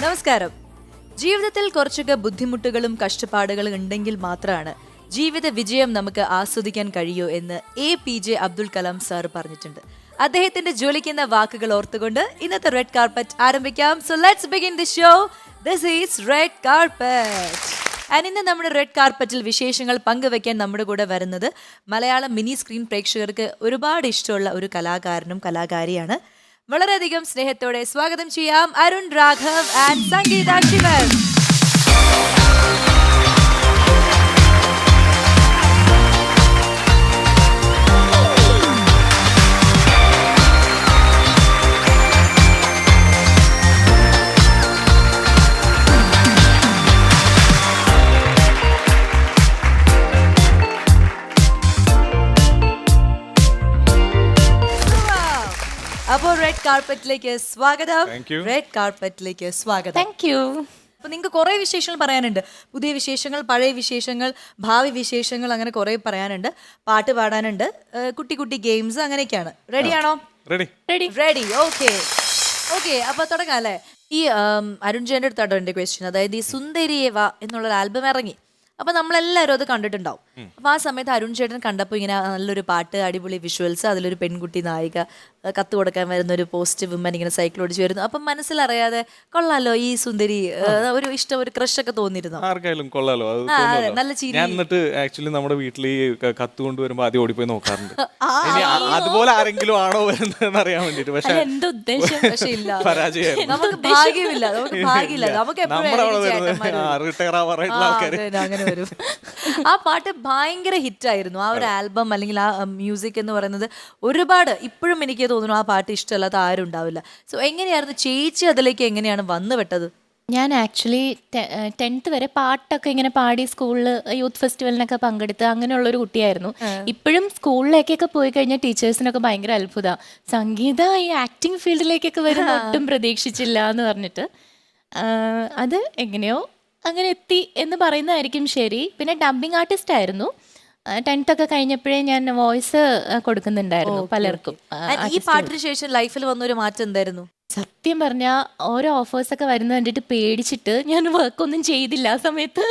നമസ്കാരം. ജീവിതത്തിൽ കുറച്ചൊക്കെ ബുദ്ധിമുട്ടുകളും കഷ്ടപ്പാടുകളും ഉണ്ടെങ്കിൽ മാത്രമാണ് ജീവിത വിജയം നമുക്ക് ആസ്വദിക്കാൻ കഴിയൂ എന്ന് APJ അബ്ദുൽ കലാം സാർ പറഞ്ഞിട്ടുണ്ട്. അദ്ദേഹത്തിന്റെ ജ്വലിക്കുന്ന വാക്കുകൾ ഓർത്തുകൊണ്ട് ഇന്നത്തെ റെഡ് കാർപ്പറ്റ് ആരംഭിക്കാം. So let's begin the show. This is red carpet. And ഇന്ന് നമ്മുടെ റെഡ് കാർപ്പറ്റിൽ വിശേഷങ്ങൾ പങ്കുവെക്കാൻ നമ്മുടെ കൂടെ വരുന്നത് മലയാളം മിനി സ്ക്രീൻ പ്രേക്ഷകർക്ക് ഒരുപാട് ഇഷ്ടമുള്ള ഒരു കലാകാരനും കലാകാരിയാണ്. വളരെയധികം സ്നേഹത്തോടെ സ്വാഗതം ചെയ്യാം അരുൺ രാഘവ് ആൻഡ് സംഗീത ശിവൻ. അപ്പോൾ റെഡ് കാർപ്പറ്റിലേക്ക് സ്വാഗതം. റെഡ് കാർപ്പറ്റിലേക്ക് സ്വാഗതം. Thank you. അപ്പൊ നിങ്ങൾക്ക് കുറെ വിശേഷങ്ങൾ പറയാനുണ്ട്. പുതിയ വിശേഷങ്ങൾ, പഴയ വിശേഷങ്ങൾ, ഭാവി വിശേഷങ്ങൾ, അങ്ങനെ കുറെ പറയാനുണ്ട്. പാട്ട് പാടാനുണ്ട്, കുട്ടി കുട്ടി ഗെയിംസ്, അങ്ങനെയൊക്കെയാണ്. റെഡിയാണോ? റെഡി. ഓക്കെ. അപ്പൊ തുടങ്ങാം അല്ലേ? ഈ അരുൺ ജയന്റെ അടുത്താട്ടോ എന്റെ ക്വസ്റ്റ്യൻ. അതായത് ഈ സുന്ദരിയേവ എന്നുള്ളൊരു ആൽബം ഇറങ്ങി. അപ്പൊ നമ്മളെല്ലാവരും അത് കണ്ടിട്ടുണ്ടാവും. അപ്പൊ ആ സമയത്ത് അരുൺ ചേട്ടൻ കണ്ടപ്പോൾ ഇങ്ങനെ നല്ലൊരു പാട്ട്, അടിപൊളി വിഷ്വൽസ്, അതിലൊരു പെൺകുട്ടി നായിക കത്ത് കൊടുക്കാൻ വരുന്ന ഒരു പോസ്റ്റ് വുമൻ ഇങ്ങനെ സൈക്കിൾ ഓടിച്ച് വരുന്നു. അപ്പം മനസ്സിലറിയാതെ കൊള്ളാലോ ഈ സുന്ദരി, ഒരു ഇഷ്ടം, ഒരു ക്രഷ് ഒക്കെ തോന്നിയിരുന്നു. ആർക്കായാലും കൊള്ളാലോ. നല്ല ചിരി. ഞാൻ എന്നിട്ട് ആക്ച്വലി നമ്മുടെ വീട്ടിൽ കത്ത് കൊണ്ടുവരുമ്പോ ആദ്യം ഓടിപ്പോയി നോക്കാറുണ്ട്, ഇനി അതുപോലെ ആരെങ്കിലും ആണോ വരുന്നതെന്ന് അറിയാൻ വേണ്ടിട്ട്. പക്ഷെ എന്ത് ഉദ്ദേശം? പക്ഷെ ഇല്ല, പരാജയമായിരുന്നു. നമുക്ക് ഭാഗ്യമില്ല. നമുക്ക് റിട്ടയർ ആവാറായിട്ടുള്ള ആൾക്കാര് അങ്ങനെ വരും. ആ പാട്ട് ഭയങ്കര ഹിറ്റായിരുന്നു. ആ ഒരു ആൽബം അല്ലെങ്കിൽ ആ മ്യൂസിക് എന്ന് പറയുന്നത് ഒരുപാട്, ഇപ്പോഴും എനിക്ക് തോന്നുന്നു ആ പാട്ട് ഇഷ്ടമല്ലാത്ത ആരും ഉണ്ടാവില്ല. സോ എങ്ങനെയായിരുന്നു ചേച്ചി അതിലേക്ക് എങ്ങനെയാണ് വന്നു വിട്ടത്? ഞാൻ ആക്ച്വലി 10th വരെ പാട്ടൊക്കെ ഇങ്ങനെ പാടി സ്കൂളിൽ യൂത്ത് ഫെസ്റ്റിവലിനൊക്കെ പങ്കെടുത്ത് അങ്ങനെയുള്ളൊരു കുട്ടിയായിരുന്നു. ഇപ്പോഴും സ്കൂളിലേക്കൊക്കെ പോയി കഴിഞ്ഞാൽ ടീച്ചേഴ്സിനൊക്കെ ഭയങ്കര അത്ഭുത, സംഗീത ഈ ആക്ടിങ് ഫീൽഡിലേക്കൊക്കെ വരുന്ന ഒട്ടും പ്രതീക്ഷിച്ചില്ല എന്ന് പറഞ്ഞിട്ട്. അത് എങ്ങനെയോ അങ്ങനെ എത്തി എന്ന് പറയുന്നതായിരിക്കും ശരി. പിന്നെ ഡബ്ബിംഗ് ആർട്ടിസ്റ്റ് ആയിരുന്നു. 10th ഒക്കെ കഴിഞ്ഞപ്പോഴേ ഞാൻ വോയിസ് കൊടുക്കുന്നുണ്ടായിരുന്നു പലർക്കും. ഈ പാട്ടിന് ശേഷം ലൈഫിൽ വന്നൊരു മാറ്റം എന്തായിരുന്നു? സത്യം പറഞ്ഞാൽ ഓരോ ഓഫേഴ്സ് ഒക്കെ വരുന്ന കണ്ടിട്ട് പേടിച്ചിട്ട് ഞാൻ വർക്ക് ഒന്നും ചെയ്തില്ല ആ സമയത്ത്.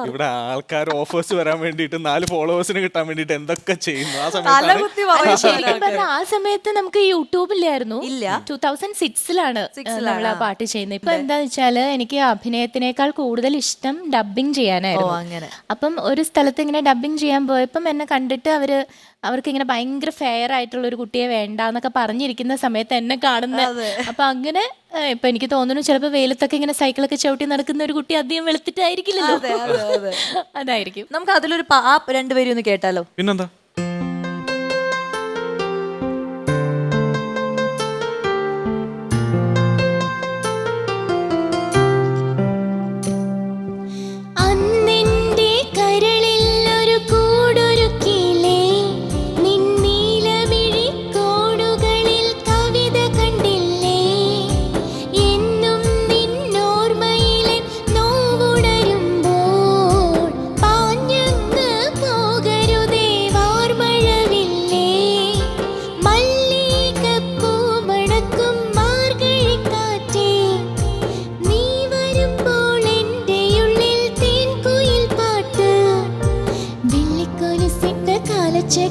ഇവിടെ ആൾക്കാർ ഓഫേഴ്സ് വരാൻ വേണ്ടിട്ട് 4 ഫോളോവേഴ്സിന് കിട്ടാൻ വേണ്ടിട്ട് എന്തൊക്കെ ചെയ്യുന്നു ആ സമയത്ത്. ശരിക്കും പറഞ്ഞാൽ ആ സമയത്ത് നമുക്ക് യൂട്യൂബില്ലായിരുന്നു. ഇല്ല, 2006-ലാണ് നമ്മൾ ആ പാട്ട് ചെയ്യുന്നത്. ഇപ്പൊ എന്താന്ന് വെച്ചാല് എനിക്ക് അഭിനയത്തിനേക്കാൾ കൂടുതൽ ഇഷ്ടം ഡബ്ബിങ് ചെയ്യാനായിരുന്നു. അപ്പം ഒരു സ്ഥലത്ത് ഇങ്ങനെ ഡബ്ബിങ് ചെയ്യാൻ പോയപ്പം എന്നെ കണ്ടിട്ട് അവർക്ക് ഇങ്ങനെ ഭയങ്കര ഫെയർ ആയിട്ടുള്ള ഒരു കുട്ടിയെ വേണ്ടാന്നൊക്കെ പറഞ്ഞിരിക്കുന്ന സമയത്ത് എന്നെ കാണുന്ന. അപ്പൊ അങ്ങനെ ഇപ്പൊ എനിക്ക് തോന്നുന്നു ചിലപ്പോ വെയിലത്തൊക്കെ ഇങ്ങനെ സൈക്കിളൊക്കെ ചവിട്ടി നടക്കുന്ന ഒരു കുട്ടി അധികം വെളുത്തിട്ടായിരിക്കില്ലല്ലോ. അതായിരിക്കും. നമുക്ക് അതിലൊരു രണ്ടുപേരും ഒന്ന് കേട്ടാലോ? പിന്നെന്താ.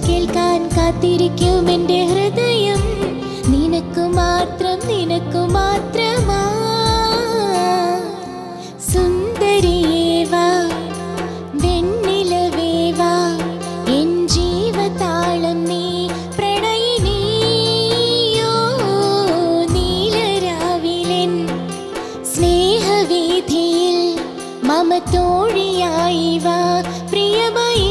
കേൾക്കാൻ കാത്തിരിക്കും എൻ്റെ ഹൃദയം, നിനക്കു മാത്രം, നിനക്കു മാത്രമാ. സുന്ദരിയേവാ, വെണ്ണിലവേവാ, എൻ ജീവതാളം നീ, പ്രണയിനിയോ നീലരാവിലെൻ സ്നേഹവീഥിയിൽ മമ തോഴിയായി വാ പ്രിയമായി.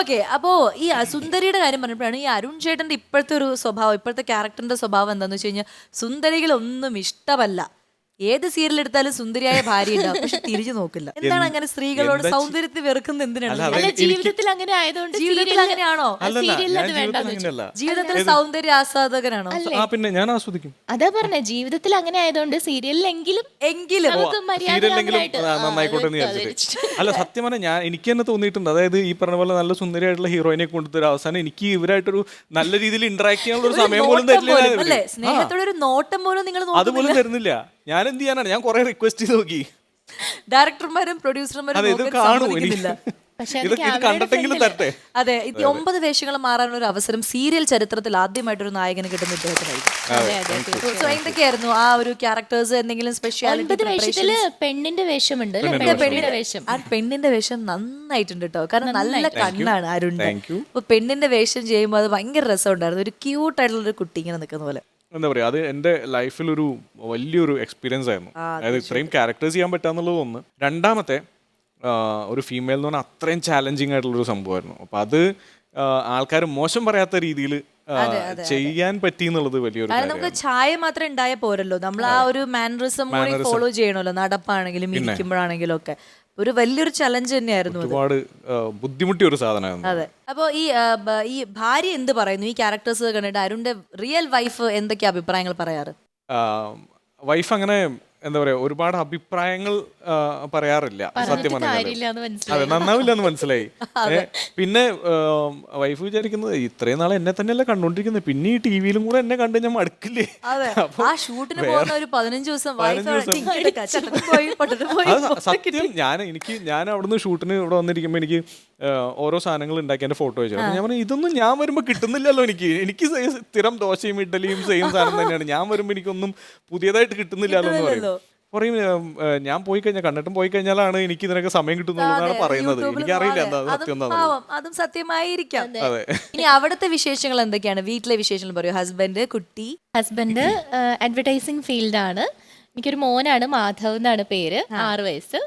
ഓക്കെ. അപ്പോ ഈ സുന്ദരിയുടെ കാര്യം പറഞ്ഞപ്പോഴാണ് ഈ അരുൺ ചേട്ടന്റെ ഇപ്പോഴത്തെ ഒരു സ്വഭാവം, ഇപ്പോഴത്തെ ക്യാരക്ടറിന്റെ സ്വഭാവം എന്താന്ന് വെച്ച് കഴിഞ്ഞാൽ സുന്ദരികളൊന്നും ഇഷ്ടമല്ല. ഏത് സീരിയൽ എടുത്താലും സുന്ദരിയായ ഭാര്യ ഉണ്ടാവും, പക്ഷെ തിരിച്ചു നോക്കില്ല. എന്താണ് അങ്ങനെ സ്ത്രീകളോട് സൗന്ദര്യത്തെ വെറുക്കുന്നത് എന്തിനാണ്? അല്ല, ജീവിതത്തിൽ അങ്ങനെ ആയതുകൊണ്ട് ജീവിതത്തിൽ അങ്ങനെയാണോ? സീരിയലിൽ അത് വേണ്ടെന്ന് വെച്ചു. ജീവിതത്തിൽ സൗന്ദര്യ ആസ്വാദകനാണോ? പിന്നെ ഞാൻ ആസ്വദിക്കും. അതാ പറഞ്ഞ ജീവിതത്തിൽ അങ്ങനെ ആയതുകൊണ്ട് സീരിയലിലെങ്കിലും നമുക്ക് സീരിയലിലെങ്കിലും നന്നായിക്കോട്ടെ എന്ന് വിചാരിച്ചിട്ട്. അല്ല, സത്യം പറഞ്ഞാൽ എനിക്ക് തന്നെ തോന്നിയിട്ടുണ്ട്. അതായത് ഈ പറഞ്ഞ പോലെ നല്ല സുന്ദരിയായിട്ടുള്ള ഹീറോയിനെ കൊണ്ടുവരും, അവസാനം എനിക്ക് ഇവരായിട്ടൊരു നല്ല രീതിയിൽ ഇന്ററാക്ട് ചെയ്യാനുള്ള ഒരു സമയം പോലും തരില്ല. സ്നേഹത്തോടെ ഒരു നോട്ടം പോലും നിങ്ങൾ അതുപോലും തരുന്നില്ല. ഞാൻ എന്ത് ചെയ്യാനാണ്? ഞാൻ കുറെ റിക്വസ്റ്റ് ചെയ്ത് നോക്കി, ഡയറക്ടർമാരും പ്രൊഡ്യൂസർമാരും ഇത് കാണൂ, ഇത് കണ്ടിട്ടെങ്കിലും തരട്ടെ. അതെ, 9 വേഷങ്ങൾ മാറാനുള്ള ഒരു അവസരം സീരിയൽ ചരിത്രത്തിൽ ആദ്യമായിട്ടൊരു നായകന് കിട്ടുന്ന ഇദ്ദേഹത്തിനായിരിക്കും. സോ എന്തൊക്കെയായിരുന്നു ആ ഒരു ക്യാരക്ടേഴ്സ്? എന്തെങ്കിലും 9 വേഷത്തില് പെണ്ണിന്റെ വേഷമുണ്ട്. ആ പെണ്ണിന്റെ വേഷം നന്നായിട്ടുണ്ട് കേട്ടോ, കാരണം നല്ല കണ്ണാണ് അരുണിന്റെ. അപ്പൊ പെണ്ണിന്റെ വേഷം ചെയ്യുമ്പോൾ അത് ഭയങ്കര രസമുണ്ടായിരുന്നു. ഒരു ക്യൂട്ട് ആയിട്ടുള്ള ഒരു കുട്ടി ഇങ്ങനെ നിൽക്കുന്ന പോലെ. എന്താ പറയാ, അത് എൻ്റെ ലൈഫിൽ ഒരു വലിയൊരു എക്സ്പീരിയൻസ് ആയിരുന്നു. അതായത് ഇത്രയും ക്യാരക്ടേഴ്സ് ചെയ്യാൻ പറ്റാന്നുള്ളത് ഒന്ന്. രണ്ടാമത്തെ, ഒരു ഫീമെയിൽ എന്ന് പറഞ്ഞാൽ അത്രയും ചാലഞ്ചിങ് ആയിട്ടുള്ളൊരു സംഭവമായിരുന്നു. അപ്പം അത് ആൾക്കാർ മോശം പറയാത്ത രീതിയിൽ ചെയ്യാൻ പറ്റി എന്നുള്ളത് വലിയൊരു കാര്യം. നമുക്ക് ഛായ മാത്രം ഉണ്ടായ പോരല്ലോ, നമ്മൾ ആ ഒരു മാനറിസം കൂടി ഫോളോ ചെയ്യണമല്ലോ, നടപ്പാണെങ്കിലും ഇരിക്കുമ്പോഴാണെങ്കിലും ഒക്കെ. ഒരു വലിയൊരു ചലഞ്ച് തന്നെയായിരുന്നു. ഒരുപാട് ബുദ്ധിമുട്ടിയ ഒരു സാധനമായിരുന്നു. അതെ. അപ്പോൾ ഈ ഭാര്യ എന്ത് പറയുന്നു ഈ ക്യാരക്ടേഴ്സ് കണ്ടിട്ട്? അരുണിന്റെ റിയൽ വൈഫ് എന്തൊക്കെയാ അഭിപ്രായങ്ങൾ പറയാറ്? വൈഫ് അങ്ങനെ എന്താ പറയാ, ഒരുപാട് അഭിപ്രായങ്ങൾ പറയാറില്ല സത്യം പറഞ്ഞാൽ. അതെ, നന്നാവില്ല എന്ന് മനസ്സിലായി. പിന്നെ വൈഫ് വിചാരിക്കുന്നത് ഇത്രയും നാളെ എന്നെ തന്നെയല്ല കണ്ടോണ്ടിരിക്കുന്നത്, പിന്നെ ഈ ടിവിയിലും കൂടെ എന്നെ കണ്ട് ഞാൻ മടുക്കില്ലേ. ആ ഷൂട്ടിന് പോകുന്ന ഒരു 15 ദിവസം സത്യം. ഞാൻ അവിടുന്ന് ഷൂട്ടിന് ഇവിടെ വന്നിരിക്കുമ്പോ എനിക്ക് ഓരോ സാധനങ്ങൾ ഉണ്ടാക്കി എന്റെ ഫോട്ടോ വെച്ചു. ഞാൻ പറഞ്ഞു, ഇതൊന്നും ഞാൻ വരുമ്പോ കിട്ടുന്നില്ലല്ലോ. എനിക്ക് സ്ഥിരം ദോശയും ഇഡ്ഡലിയും സെയിം സാധനം തന്നെയാണ്. ഞാൻ വരുമ്പോ എനിക്കൊന്നും പുതിയതായിട്ട് കിട്ടുന്നില്ലല്ലോ എന്ന് പറയും. ഞാൻ പോയി കഴിഞ്ഞാൽ, കണ്ടിട്ടും പോയി കഴിഞ്ഞാലാണ് എനിക്ക് ഇതിനൊക്കെ സമയം കിട്ടുന്നുള്ളതാണ് പറയുന്നത്. എനിക്കറിയില്ല എന്താ സത്യം എന്താണെന്ന്. അതും സത്യമായിരിക്കാം. ഇനി അവിടുത്തെ വിശേഷങ്ങൾ എന്തൊക്കെയാണ്? വീട്ടിലെ വിശേഷങ്ങൾ പറയൂ. ഹസ്ബൻഡ്, കുട്ടി. ഹസ്ബൻഡ് അഡ്വർടൈസിങ് ഫീൽഡാണ്. എനിക്കൊരു മോനാണ്, മാധവ് എന്നാണ് പേര്, 6 വയസ്സ്.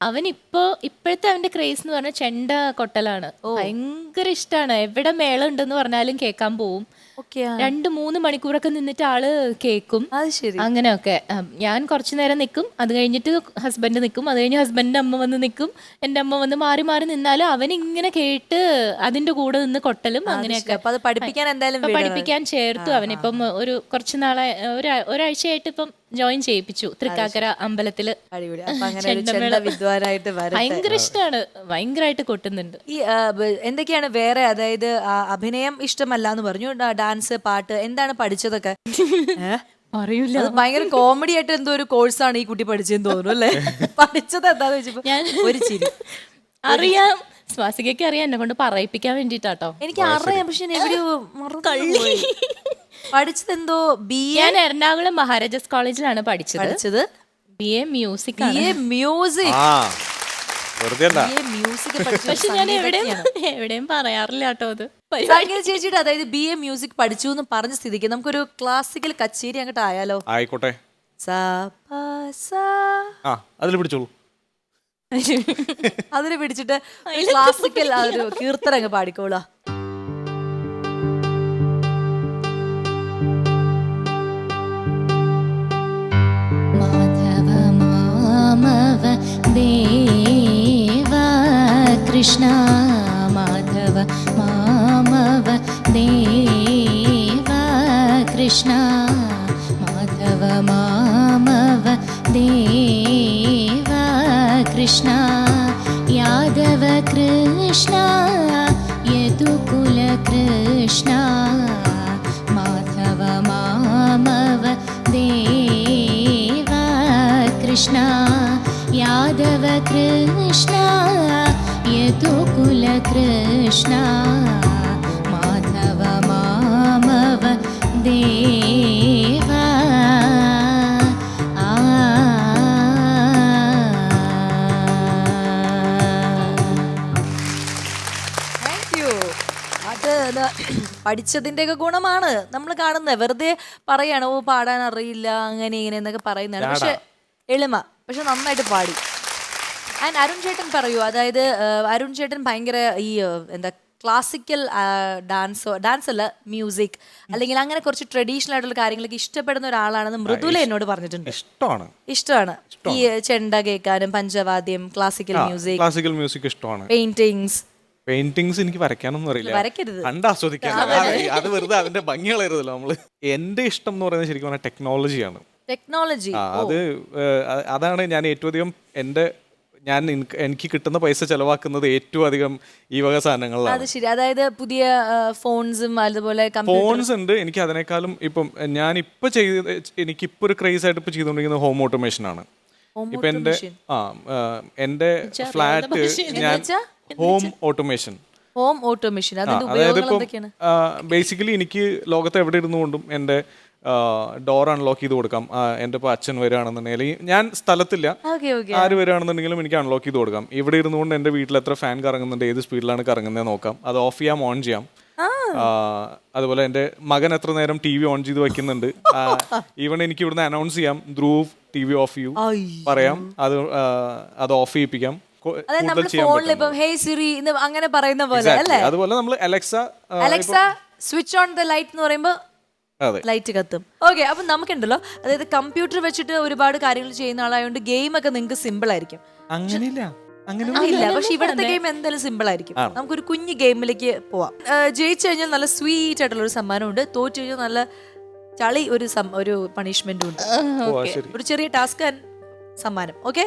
അവൻ ഇപ്പോഴത്തെ അവന്റെ ക്രേസ് എന്ന് പറഞ്ഞാൽ ചെണ്ട കൊട്ടലാണ്. ഭയങ്കര ഇഷ്ടമാണ്. എവിടെ മേളം ഉണ്ടെന്ന് പറഞ്ഞാലും കേൾക്കാൻ പോവും. 2-3 മണിക്കൂറൊക്കെ നിന്നിട്ട് ആള് കേൾക്കും. അങ്ങനെയൊക്കെ. ഞാൻ കുറച്ചു നേരം നിൽക്കും, അത് കഴിഞ്ഞിട്ട് ഹസ്ബൻഡ് നിൽക്കും, അത് കഴിഞ്ഞ് ഹസ്ബൻഡിന്റെ അമ്മ വന്ന് നിൽക്കും, എന്റെ അമ്മ വന്ന് മാറി മാറി നിന്നാലും അവൻ ഇങ്ങനെ കേട്ട് അതിന്റെ കൂടെ നിന്ന് കൊട്ടലും അങ്ങനെയൊക്കെ. പഠിപ്പിക്കാൻ ചേർത്തു അവനിപ്പം. ഒരു കുറച്ച് നാളെ ഒരാഴ്ചയായിട്ട് ഇപ്പം ജോയിൻ ചെയ്യിപ്പിച്ചു തൃക്കാക്കര അമ്പലത്തില്. ഭയങ്കര ഇഷ്ടമാണ്, ഭയങ്കരമായിട്ട് കൊട്ടുന്നുണ്ട്. ഈ എന്തൊക്കെയാണ് വേറെ? അതായത് അഭിനയം ഇഷ്ടമല്ല എന്ന് പറഞ്ഞു, ഡാൻസ്, പാട്ട്, എന്താണ് പഠിച്ചതൊക്കെ? അറിയില്ല. ഭയങ്കര കോമഡി ആയിട്ട് എന്തോ ഒരു കോഴ്സാണ് ഈ കുട്ടി പഠിച്ചെന്ന് തോന്നുന്നു അല്ലേ? പഠിച്ചത് എന്താന്ന് വെച്ചപ്പോ ഒരു ചിരി. അറിയാം, സ്വാസികയ്ക്ക് അറിയാം, എന്നെ കൊണ്ട് പറയിപ്പിക്കാൻ വേണ്ടിട്ടാട്ടോ. എനിക്ക് അറിയാം, പക്ഷെ എവിടെയോ പഠിച്ചത് എന്തോ ഞാൻ എറണാകുളം മഹാരാജാസ് കോളേജിലാണ് പഠിച്ചത്. BA music. പക്ഷെ ഞാൻ എവിടെയും പറയാറില്ല കേട്ടോ അത്. ചേച്ചിയുടെ അതായത് BA മ്യൂസിക് പഠിച്ചു എന്ന് പറഞ്ഞ സ്ഥിതിക്ക് നമുക്കൊരു ക്ലാസിക്കൽ കച്ചേരി അങ്ങോട്ട് ആയാലോ? ആയിക്കോട്ടെ. അതിൽ പിടിച്ചോളൂ. അതിന് പിടിച്ചിട്ട് ക്ലാസിക്കൽ ഒരു കീർത്തനം അങ്ങ് പാടിക്കോളാ. ദേവ കൃഷ്ണ മാധവ മാമവ ദേവ കൃഷ്ണ മാധവ മാമവ ദേവ കൃഷ്ണ യാദവ കൃഷ്ണ യദുകുല കൃഷ്ണ മാധവ മാമവ ദേവ കൃഷ്ണ यादव कृष्ण यदुकुल कृष्ण माधव मामव देव പഠിച്ചതിന്റെ ഒക്കെ ഗുണമാണ് നമ്മൾ കാണുന്നത്. വെറുതെ പറയാണ് ഓ പാടാൻ അറിയില്ല അങ്ങനെ ഇങ്ങനെ എന്നൊക്കെ പറയുന്നതാണ്. പക്ഷെ എളിമ, പക്ഷെ നന്നായിട്ട് പാടി. ആൻഡ് അരുൺ ചേട്ടൻ പറയൂ, അതായത് അരുൺ ചേട്ടൻ ഭയങ്കര ഈ എന്താ ക്ലാസിക്കൽ ഡാൻസ് അല്ല മ്യൂസിക് അല്ലെങ്കിൽ അങ്ങനെ കുറച്ച് ട്രഡീഷണൽ ആയിട്ടുള്ള കാര്യങ്ങളൊക്കെ ഇഷ്ടപ്പെടുന്ന ഒരാളാണെന്ന് മൃദുല എന്നോട് പറഞ്ഞിട്ടുണ്ട്. ഇഷ്ടമാണ് ഈ ചെണ്ട കേൾക്കാനും പഞ്ചവാദ്യം, ക്ലാസിക്കൽ മ്യൂസിക് ഇഷ്ടമാണ്. പെയിന്റിങ്സ് എനിക്ക് വരയ്ക്കാനൊന്നും അറിയില്ല. വരയ്ക്കരുത്, കണ്ട് ആസ്വദിക്കാൻ. അത് വെറുതെ അതിന്റെ ഭംഗി കളയരുതല്ലോ നമ്മള്. എന്റെ ഇഷ്ടം എന്ന് പറയുന്നത് ശരിക്കും പറഞ്ഞാൽ ടെക്നോളജിയാണ്. അതാണ് ഞാൻ ഏറ്റവും അധികം എനിക്ക് കിട്ടുന്ന പൈസ ചെലവാക്കുന്നത് ഏറ്റവും അധികം ഈ വക സാധനങ്ങളിലാണ്. അത് ശരി. അതായത് പുതിയ ഫോൺസും അതുപോലെ ഫോൺസ് ഉണ്ട്. എനിക്ക് അതിനേക്കാളും ഇപ്പം എനിക്കിപ്പോ ഒരു ക്രേസ് ആയിട്ട് ഇപ്പൊ ചെയ്തുകൊണ്ടിരിക്കുന്നത് ഹോം ഓട്ടോമേഷൻ ആണ്. ഇപ്പൊ എന്റെ ഫ്ലാറ്റ് ഞാൻ ഹോം ഓട്ടോമേഷൻ അതായത് ഇപ്പം ബേസിക്കലി എനിക്ക് ലോകത്ത് എവിടെ ഇരുന്നുകൊണ്ടും എന്റെ ഡോർ അൺലോക്ക് ചെയ്ത് കൊടുക്കാം. എൻ്റെ ഇപ്പോൾ അച്ഛൻ വരികയാണെന്നുണ്ടെങ്കിൽ ഞാൻ സ്ഥലത്തില്ല, ആര് വരികയാണെന്നുണ്ടെങ്കിലും എനിക്ക് അൺലോക്ക് ചെയ്ത് കൊടുക്കാം. ഇവിടെ ഇരുന്നുകൊണ്ട് എൻ്റെ വീട്ടിൽ എത്ര ഫാൻ കറങ്ങുന്നുണ്ട്, ഏത് സ്പീഡിലാണ് കറങ്ങുന്നത് നോക്കാം, അത് ഓഫ് ചെയ്യാം, ഓൺ ചെയ്യാം. അതുപോലെ എൻ്റെ മകൻ എത്ര നേരം ടി വി ഓൺ ചെയ്ത് വെക്കുന്നുണ്ട്, ഈവൻ എനിക്ക് ഇവിടുന്ന് അനൗൺസ് ചെയ്യാം, ധ്രുവ് ടി വി ഓഫ് ചെയ്യൂ പറയാം, അത് ഓഫ് ചെയ്യിപ്പിക്കാം. അതുപോലെ നമ്മൾ Alexa switch on the light എന്ന് പറയുമ്പോൾ ലൈറ്റ് കത്തും. ഓക്കെ, അപ്പൊ നമുക്കുണ്ടല്ലോ, അതായത് കമ്പ്യൂട്ടർ വെച്ചിട്ട് ഒരുപാട് കാര്യങ്ങൾ ചെയ്യുന്ന ആളായതുകൊണ്ട് ഗെയിം ഒക്കെ നിങ്ങൾക്ക് സിമ്പിൾ ആയിരിക്കും. ഇല്ല, പക്ഷെ ഇവിടുത്തെ ഗെയിം എന്തായാലും സിമ്പിൾ ആയിരിക്കും. നമുക്കൊരു കുഞ്ഞു ഗെയിമിലേക്ക് പോവാം. ജയിച്ചു കഴിഞ്ഞാൽ നല്ല സ്വീറ്റ് ആയിട്ടുള്ള ഒരു സമ്മാനമുണ്ട്, തോറ്റു കഴിഞ്ഞാൽ നല്ല ചളി ഒരു പണിഷ്മെന്റും ഉണ്ട്. ഒരു ചെറിയ ടാസ്ക് സമ്മാനം. ഓക്കെ,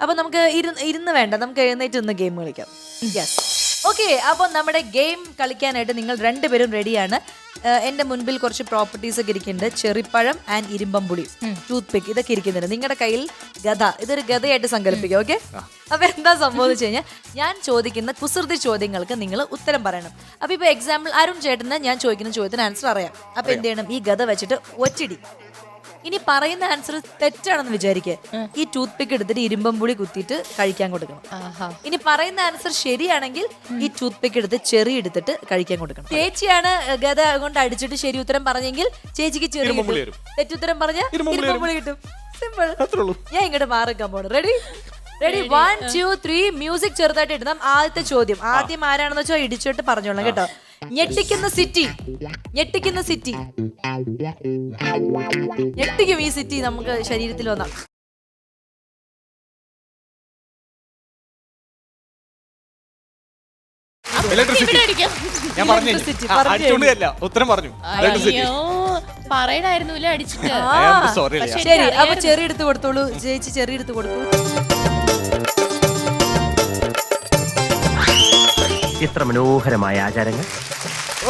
അപ്പൊ നമുക്ക് ഇരുന്ന് വേണ്ട, നമുക്ക് എഴുന്നേറ്റ് നിന്ന് ഗെയിം കളിക്കാം. Yes, okay. അപ്പൊ നമ്മുടെ ഗെയിം കളിക്കാനായിട്ട് നിങ്ങൾ രണ്ടുപേരും റെഡിയാണ്. എന്റെ മുൻപിൽ കുറച്ച് പ്രോപ്പർട്ടീസ് ഒക്കെ ഇരിക്കുന്നുണ്ട്. ചെറിപ്പഴം ആൻഡ് ഇരുമ്പമ്പുളി, ടൂത്ത് പിക്ക്, ഇതൊക്കെ ഇരിക്കുന്നുണ്ട്. നിങ്ങളുടെ കയ്യിൽ ഗദ, ഇതൊരു ഗദയായിട്ട് സങ്കല്പിക്കുക. ഓക്കെ, അപ്പൊ എന്താ സംഭവിച്ചു കഴിഞ്ഞാൽ ഞാൻ ചോദിക്കുന്ന കുസൃതി ചോദ്യങ്ങൾക്ക് നിങ്ങൾ ഉത്തരം പറയണം. അപ്പൊ ഇപ്പൊ എക്സാമ്പിൾ അരുൺ ചേട്ടന് ഞാൻ ചോദിക്കുന്ന ചോദ്യത്തിന് ആൻസർ അറിയാം. അപ്പൊ എന്ത് ചെയ്യണം, ഈ ഗദ വെച്ചിട്ട് ഒറ്റടി. ഇനി പറയുന്ന ആൻസർ തെറ്റാണെന്ന് വിചാരിക്കുക, ഈ ടൂത്ത് പിക്ക് എടുത്തിട്ട് ഇരുമ്പമ്പുളി കുത്തിയിട്ട് കഴിക്കാൻ കൊടുക്കണം. ഇനി പറയുന്ന ആൻസർ ശരിയാണെങ്കിൽ ഈ ടൂത്ത് പിക്ക് എടുത്ത് ചെറി എടുത്തിട്ട് കഴിക്കാൻ കൊടുക്കണം. ചേച്ചിയാണ് ഗദ കൊണ്ട് അടിച്ചിട്ട് ശരി ഉത്തരം പറഞ്ഞെങ്കിൽ ചേച്ചിക്ക് ചെറി കിട്ടും, തെറ്റുത്തരം പറഞ്ഞ ഇരുമ്പമ്പുളി കിട്ടും. സിമ്പിൾ. ഞാൻ ഇങ്ങോട്ട് മാറിക്കാൻ പോണം. റെഡി? 1 2 3 മ്യൂസിക് ചെറുതായിട്ട് ഇടണം. ആദ്യത്തെ ചോദ്യം ആദ്യം ആരാണെന്ന് വെച്ചാൽ ഇടിച്ചോട്ട് പറഞ്ഞോളാം കേട്ടോ. ഞെട്ടിക്കുന്ന സിറ്റി. ഞെട്ടിക്കും ഈ സിറ്റി നമുക്ക് ശരീരത്തിൽ വന്ന. ഉത്തരം പറഞ്ഞു. പറയണായിരുന്നില്ല അടിച്ചിട്ട്. ശരി, അപ്പൊ ചെറിയ എടുത്ത് കൊടുത്തോളൂ ചേച്ചി, ചെറിയ എടുത്ത് കൊടുക്കൂ. ഇത്ര മനോഹരമായ ആചാരങ്ങൾ.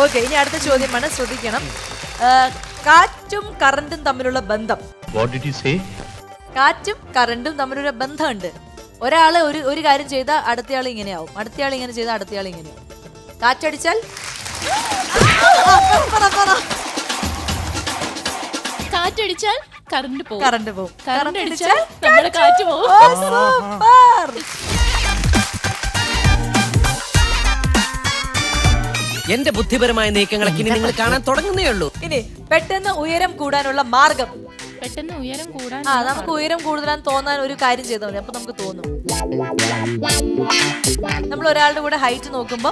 ഓക്കെ, ഇനി അടുത്ത ചോദ്യമാണ്, ശ്രദ്ധിക്കണം. കാറ്റും കറണ്ടും തമ്മിലുള്ള ബന്ധം. കാറ്റും കറണ്ടും തമ്മിലുള്ള ബന്ധമുണ്ട്. ഒരാള് ഒരു കാര്യം ചെയ്താൽ അടുത്തയാൾ ഇങ്ങനെയാവും, അടുത്തയാൾ ഇങ്ങനെ ചെയ്താൽ അടുത്തയാൾ ഇങ്ങനെയാവും. കാറ്റടിച്ചാൽ കാറ്റടിച്ചാൽ കറണ്ട് പോകും, കറണ്ട് അടിച്ചാൽ നമ്മുടെ കാറ്റ് പോകും. എന്റെ ബുദ്ധിപരമായ നീക്കങ്ങളൊക്കെ ഇനി നിങ്ങൾ കാണാൻ തുടങ്ങുന്നേ ഉള്ളൂ. ഇനി പെട്ടെന്ന് ഉയരം കൂടാനുള്ള മാർഗം. പെട്ടെന്ന് ഉയരം കൂടാൻ നമുക്ക് ഉയരം കൂടുതലാന്ന് തോന്നാൻ ഒരു കാര്യം ചെയ്താൽ മതി, അപ്പൊ നമുക്ക് തോന്നും. നമ്മൾ ഒരാളുടെ കൂടെ ഹൈറ്റ് നോക്കുമ്പോ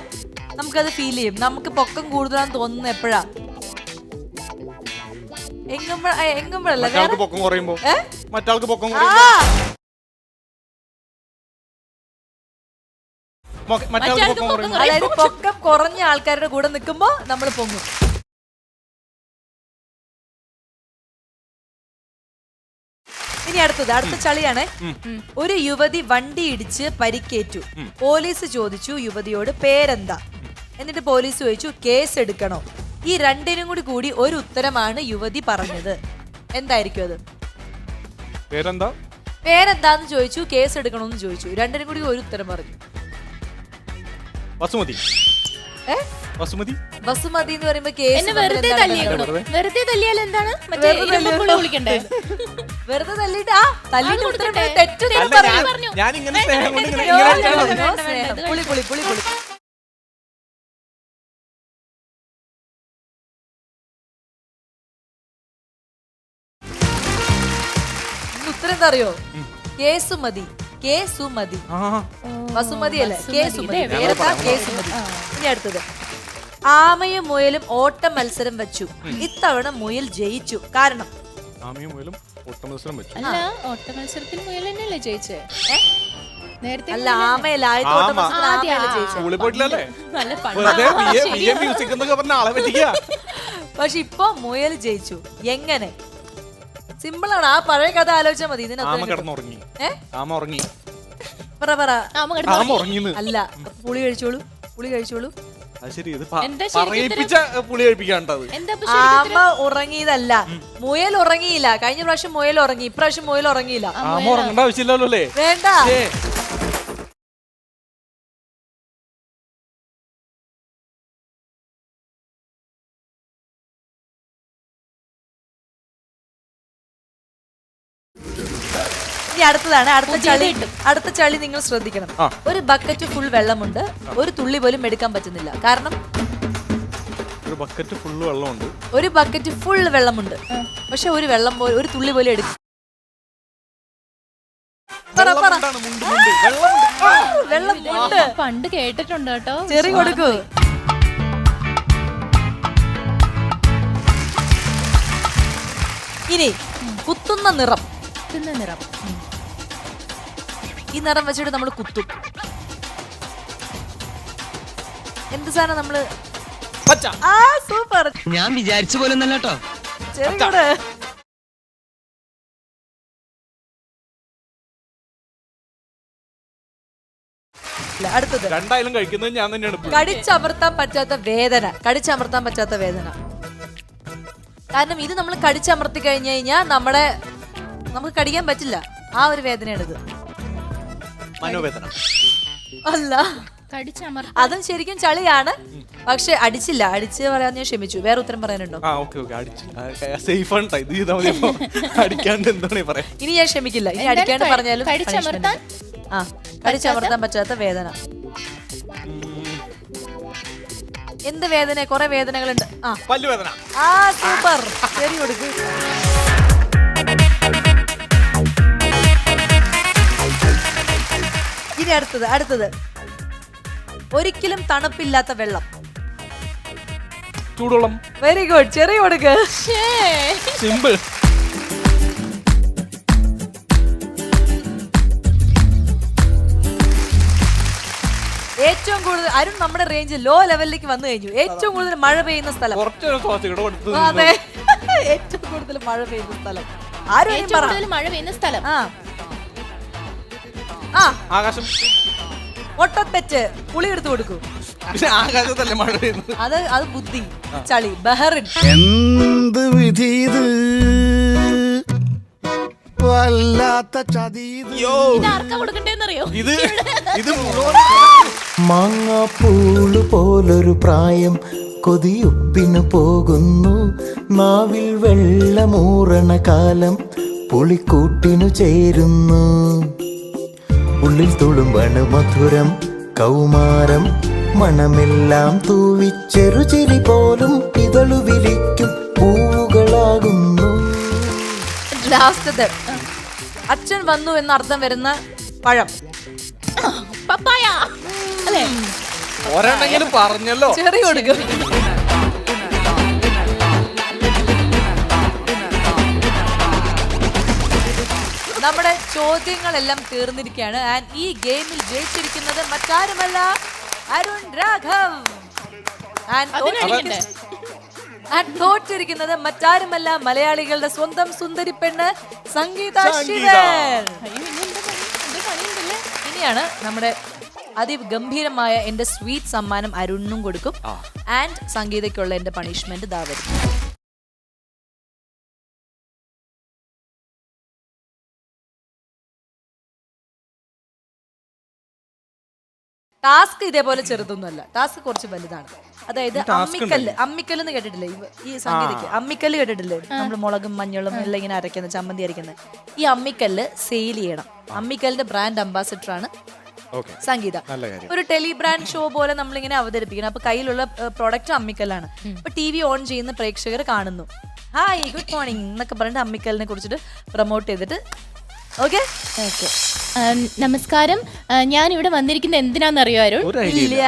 നമുക്കത് ഫീൽ ചെയ്യും. നമുക്ക് പൊക്കം കൂടുതലാന്ന് തോന്നുന്നത് എപ്പോഴാ? എങ്ങുമ്പോഴല്ല, അതായത് പൊക്കം കുറഞ്ഞ ആൾക്കാരുടെ കൂടെ നിൽക്കുമ്പോ നമ്മൾ പൊങ്ങും. ഇനി അടുത്ത ചളിയാണ്. ഒരു യുവതി വണ്ടി ഇടിച്ച് പരിക്കേറ്റു. പോലീസ് ചോദിച്ചു യുവതിയോട് പേരെന്താ, എന്നിട്ട് പോലീസ് ചോദിച്ചു കേസ് എടുക്കണോ. ഈ രണ്ടിനും കൂടി ഒരു ഉത്തരമാണ് യുവതി പറഞ്ഞത്. എന്തായിരിക്കും അത്? പേരെന്താന്ന് ചോദിച്ചു, കേസ് എടുക്കണോന്ന് ചോദിച്ചു, രണ്ടിനും കൂടി ഒരു ഉത്തരം പറഞ്ഞു. ബസുമതി എന്ന് പറയുമ്പോ കേസ് വെറുതെ തല്ലിയാൽ എന്താണ്? വിളിക്കണ്ടേ? വെറുതെ തല്ലിട്ട് തെറ്റു പറഞ്ഞു. ഉത്തരം എന്താ അറിയോ? കേസുമതി. ബസുമതി അല്ലേ, കേസുമതി. ഇനി അടുത്തത് ആമയും മുയലും ഓട്ട മത്സരം വെച്ചു. ഇത്തവണ മുയൽ ജയിച്ചു. കാരണം ആമയും മുയലും ഒട്ട മത്സരം വെച്ചു. അല്ല ഓട്ട മത്സരത്തിൽ മുയൽ തന്നെയല്ലേ ജയിച്ചേ? നേരത്തെ അല്ല, ആമയല്ല. ആദ്യത്തെ ഓട്ട മത്സരത്തിൽ ആമയല്ല ജയിച്ചത്. സ്കൂളിൽ പോയിട്ടില്ലല്ലേ? നല്ല വെറുതെ മ്യൂസിക് എന്നൊക്കെ പറഞ്ഞ ആളെ പറ്റിക്കുക. പക്ഷെ ഇപ്പൊ മുയൽ ജയിച്ചു. എങ്ങനെ? സിമ്പിൾ ആണ്. ആ പഴയ കഥ ആലോചിച്ചാൽ മതി. ആമ കിടന്നുറങ്ങി. ആമ ഉറങ്ങി. പറ പറ. ആമ ഉറങ്ങിന്ന്. അല്ല, പുളി കഴിച്ചോളൂ, പുളി കഴിച്ചോളൂ. അത് ശരി. ഇത് എന്താ ശരിക്കും പറയിപ്പിച്ച പുളി കഴിപ്പിക്കാണ്ടത്. ആമ ഉറങ്ങിയതല്ല, മുയൽ ഉറങ്ങിയില്ല. കഴിഞ്ഞ പ്രാവശ്യം മുയൽ ഉറങ്ങി, ഇപ്രാവശ്യം മുയൽ ഉറങ്ങിയില്ല. ആമ ഉറങ്ങേണ്ട ആവശ്യമില്ലല്ലോ അല്ലേ? വേണ്ട. ഇനി അടുത്തതാണ്. അടുത്ത ചളി നിങ്ങൾ ശ്രദ്ധിക്കണം. ഒരു ബക്കറ്റ് ഫുൾ വെള്ളമുണ്ട്, ഒരു തുള്ളി പോലും എടുക്കാൻ പറ്റുന്നില്ല. കാരണം ഒരു ബക്കറ്റ് ഫുള്ള് വെള്ളമുണ്ട്. ഒരു ബക്കറ്റ് ഫുൾ വെള്ളമുണ്ട്, പക്ഷെ ഒരു തുള്ളി പോലും എടുക്കും. വെള്ളമുണ്ട്. പണ്ട് കേട്ടിട്ടുണ്ട് കേട്ടോ. ചെറി കൊടുക്കൂ. ഇനി കുത്തുന്ന നിറം. നിറം. ഈ നിറം വെച്ചിട്ട് നമ്മൾ കുത്തും. എന്ത് സാധനം നമ്മള്? സൂപ്പർ. ഞാൻ വിചാരിച്ച പോലെ ഒന്നല്ല കേട്ടോ. ചെറിയോട്. അടുത്തത് രണ്ടായാലും കഴിക്കുന്നത് ഞാൻ തന്നെയാണ്. കടിച്ചമർത്താൻ പറ്റാത്ത വേദന. കടിച്ചമർത്താൻ പറ്റാത്ത വേദന. കാരണം ഇത് നമ്മൾ കടിച്ചമർത്തി കഴിഞ്ഞു കഴിഞ്ഞാൽ നമുക്ക് കടിക്കാൻ പറ്റില്ല. ആ ഒരു വേദനയാണിത്. മനോവേദന അല്ല, കടിച്ചമർത്താൻ. അതും ശരിക്കും ചളിയാണ്, പക്ഷെ അടിച്ചില്ല. അടിച്ച് പറയാൻ ഞാൻ ക്ഷമിച്ചു. വേറെ ഉത്തരം പറയാനുണ്ടോ? ഇനി ഞാൻ ക്ഷമിക്കില്ല. ഇനി അടിക്കാണ്ട് പറഞ്ഞാലും കടിച്ചമർത്താൻ പറ്റാത്ത വേദന. എന്ത് വേദന? കുറെ വേദനകളുണ്ട്. പല്ലുവേദന. സൂപ്പർ. ശരി കൊടുക്ക്. ഇനി അടുത്തത് ഒരിക്കലും തണുപ്പില്ലാത്ത വെള്ളം. ചൂടുവെള്ളം. Very good. ചെറിയ കൊടുക്ക്. സിമ്പിൾ. ഏറ്റവും കൂടുതൽ അരുൺ നമ്മുടെ റേഞ്ച് ലോ ലെവലിലേക്ക് വന്നു കഴിഞ്ഞു. ഏറ്റവും കൂടുതൽ മഴ പെയ്യുന്ന സ്ഥലം. അതെ, ഏറ്റവും കൂടുതൽ മഴ പെയ്യുന്ന സ്ഥലം. മഴ പെയ്യുന്ന സ്ഥലം. ആകാശം. ഒട്ടത്തെറ്റ്. പുളി എടുത്തു കൊടുക്കൂ. ആകാശത്തല്ലേ മഴ പെയ്യുന്നത്? അത് ബുദ്ധി. ചളി. ബഹറിൻ. എന്ത് വിധി ഇത്, വല്ലാത്ത ചതി. ഇത് മാങ്ങാപ്പൂള് പോലൊരു പ്രായം കൊതിയുപ്പിന് പോകുന്നു, നാവിൽ വെള്ളമൂറണ കാലം പുളിക്കൂട്ടിനു ചേരുന്നു, ഉള്ളിൽ തുളുമ്പണ് മധുരം കൗമാരം, മണമെല്ലാം തൂവിച്ചെറുചിരി പോലും ഇതളു വിളിക്കും പൂവുകളാകുന്നു. ലാസ്റ്റത്തെ അച്ഛൻ വന്നു എന്നർത്ഥം വരുന്ന പഴം. പപ്പായ അല്ലേ? ഒരെണ്ണെങ്കിലും പറഞ്ഞല്ലോ. ചെറിയ കൊടുക്കും. നമ്മുടെ ചോദ്യങ്ങളെല്ലാം തീർന്നിരിക്കുകയാണ്. ആൻഡ് ഈ ഗെയിമിൽ ജയിച്ചിരിക്കുന്നത് മറ്റാരുമല്ല, അരുൺ രാഘവ്. തോറ്റിരിക്കുന്നത് മറ്റാരുമല്ല, മലയാളികളുടെ സ്വന്തം സുന്ദരി പെണ്ണ് സംഗീത ശിവൻ. ഇനിയാണ് നമ്മുടെ അതിഗംഭീരമായ എന്റെ സ്വീറ്റ് സമ്മാനം അരുണിനും കൊടുക്കും. ആൻഡ് സംഗീതയ്ക്കുള്ള എന്റെ പണിഷ്മെന്റ് ദാ വരും. ടാസ്ക് ഇതേപോലെ ചെറുതൊന്നുമല്ല. ടാസ്ക് കുറച്ച് വലുതാണ്. അതായത് അമ്മിക്കല്ല് എന്ന് കേട്ടിട്ടില്ലേ? ഈ സംഗീതയ്ക്ക് അമ്മിക്കല്ല് കേട്ടിട്ടില്ലേ? നമ്മൾ മുളകും മഞ്ഞളും എല്ലാം ഇങ്ങനെ അരയ്ക്കുന്നത്, ചമ്മന്തി അരയ്ക്കുന്നത്. ഈ അമ്മിക്കല്ല് സെയിൽ ചെയ്യണം. അമ്മിക്കല്ലിന്റെ ബ്രാൻഡ് അംബാസിഡർ ആണ് സംഗീത. ഒരു ടെലി ബ്രാൻഡ് ഷോ പോലെ നമ്മളിങ്ങനെ അവതരിപ്പിക്കണം. അപ്പൊ കയ്യിലുള്ള പ്രോഡക്റ്റ് അമ്മിക്കല്ലാണ്. അപ്പൊ TV ഓൺ ചെയ്യുന്ന പ്രേക്ഷകർ കാണുന്നു. ഹായ്, ഗുഡ് മോർണിംഗ് എന്നൊക്കെ പറഞ്ഞിട്ട് അമ്മിക്കല്ലിനെ കുറിച്ചിട്ട് പ്രൊമോട്ട് ചെയ്തിട്ട്. ഓക്കെ, നമസ്കാരം. ഞാൻ ഇവിടെ വന്നിരിക്കുന്നത് എന്തിനാന്നറിയോ അരുൺ? ഇല്ല,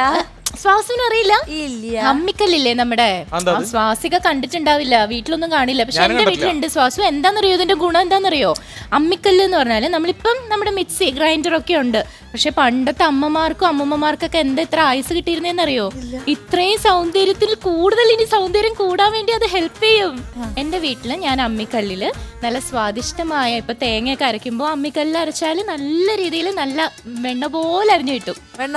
ശ്വാസിന് അറിയില്ല? ഇല്ല. അമ്മിക്കല്ലില്ലേ നമ്മുടെ, എന്താ ആ സ്വാസിക കണ്ടിട്ടുണ്ടാവില്ല, വീട്ടിലൊന്നും കാണില്ല. പക്ഷെ ഞാനും എന്റെ വീട്ടിലുണ്ട് സ്വാസു. എന്താണെന്നറിയോ ഇതിന്റെ ഗുണം എന്താണെന്നറിയോ? അമ്മിക്കല്ല് എന്ന് പറഞ്ഞാല് നമ്മളിപ്പം നമ്മുടെ മിക്സി ഗ്രൈൻഡർ ഒക്കെ ഉണ്ട്, പക്ഷെ പണ്ടത്തെ അമ്മമാർക്കും അമ്മൂമ്മമാർക്കൊക്കെ എന്താ ഇത്ര ആയുസ് കിട്ടിയിരുന്നേന്നറിയോ? ഇത്രയും സൗന്ദര്യത്തിൽ കൂടുതൽ ഇനി സൗന്ദര്യം കൂടാൻ വേണ്ടി അത് ഹെൽപ്പ് ചെയ്യും. എന്റെ വീട്ടില് ഞാൻ അമ്മിക്കല്ലില് നല്ല സ്വാദിഷ്ടമായ, ഇപ്പൊ തേങ്ങയൊക്കെ അരയ്ക്കുമ്പോ അമ്മിക്കല്ലിൽ അരച്ചാല് നല്ല രീതിയിൽ നല്ല വെണ്ണ പോലെ അരിഞ്ഞു കിട്ടും. വെണ്ണ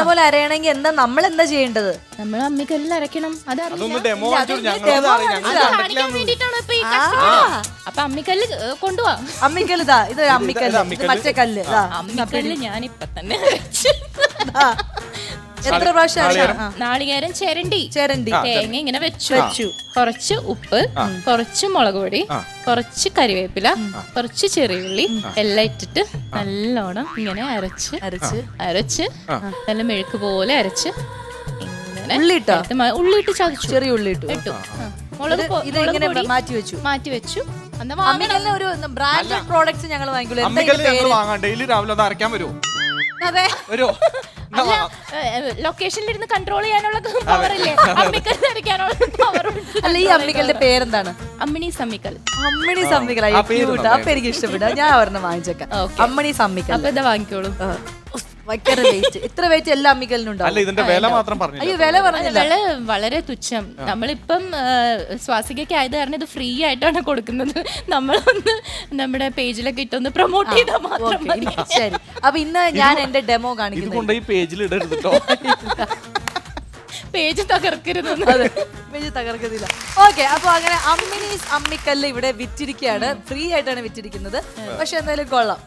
പോലെ അരയണമെങ്കിൽ എന്താ നമ്മൾ എന്താ ചെയ്യേണ്ടത്? നമ്മൾ അമ്മിക്കല്ലിൽ അരയ്ക്കണം. അതൊന്ന് ഡെമോ കാണിക്കാൻ വേണ്ടിയിട്ടാണ് ഇപ്പൊ ഈ കഷ്ടപ്പാട്. അപ്പൊ അമ്മിക്കല്ല് കൊണ്ടുപോവാ. അമ്മിക്കല്ല് ഇത് അമ്മിക്കല്ല്, മറ്റേ കല്ല് അമ്മിക്കല്ല് ഞാൻ ഇപ്പൊ തന്നെ അരച്ച്. എത്ര പ്രാവശ്യം? നാളികേരം ചിരണ്ടി തേങ്ങ ഇങ്ങനെ വെച്ചു. കുറച്ച് ഉപ്പ്, കുറച്ച് മുളക് പൊടി, കുറച്ച് കരിവേപ്പില, കുറച്ച് ചെറിയുള്ളി എല്ലാം ഇട്ടിട്ട് നല്ലോണം ഇങ്ങനെ അരച്ച് നല്ല മെഴുക്ക് പോലെ അരച്ച് ഉള്ളിട്ട് ചതച്ചു. ചെറിയ ഉള്ളി ഇട്ടു. മാറ്റി വെച്ചു. അമ്മിക്കല്ലിന് ഒരു ബ്രാൻഡഡ് പ്രോഡക്ട്സ് ഞങ്ങൾ വാങ്ങിക്കുള്ളൂ. ഡെയിലി രാവിലെ അത് അരയ്ക്കാൻ വരുമോ? അതെ, വരുമോ? ലൊക്കേഷനിലിരുന്ന് കൺട്രോൾ ചെയ്യാനുള്ള പവർ ഇല്ലേ അമ്മിക്കല്ല് അരയ്ക്കാനുള്ള പവർ. അല്ല, ഈ അമ്മിക്കല്ലിന്റെ പേരെന്താണ്? അമ്മിണീസ് അമ്മിക്കൽ. അമ്മിണീസ് അമ്മിക്കൽ. അപ്പൊ എനിക്ക് ഇഷ്ടപ്പെട്ടു. ഞാൻ ഒരെണ്ണം വാങ്ങിച്ചേക്കാം. അമ്മിണീസ് അമ്മിക്കൽ. അപ്പൊ ഇതാ വാങ്ങിക്കോളൂ. ഇത്ര വെയിറ്റ് എല്ലാ അമ്മിക്കലിനും അല്ല, ഇതിന്റെ വില മാത്രം പറഞ്ഞു. അയ്യോ, വില പറഞ്ഞില്ല. വില വളരെ തുച്ഛം. നമ്മളിപ്പം സ്വാസികയ്ക്ക് ആയത് കാരണം ഇത് ഫ്രീ ആയിട്ടാണ് കൊടുക്കുന്നത്. നമ്മളൊന്ന് നമ്മുടെ പേജിലൊക്കെ ഇട്ടൊന്ന് പ്രൊമോട്ട് ചെയ്താൽ മാത്രം മതി. ശരി, അപ്പൊ ഇന്ന് ഞാൻ എന്റെ ഡെമോ കാണിക്കുന്നു. കൊണ്ട് ഈ പേജിൽ ഇടരുത് കേട്ടോ. പേജ് തകർക്കരുത്. പേജ് തകർക്കുന്നില്ല. ഓക്കെ, അപ്പൊ അങ്ങനെ അമ്മിനീസ് അമ്മിക്കല്ല് ഇവിടെ വിറ്റിരിക്കുകയാണ്. ഫ്രീ ആയിട്ടാണ് വിറ്റിരിക്കുന്നത്. പക്ഷെ എന്തായാലും കൊള്ളാം.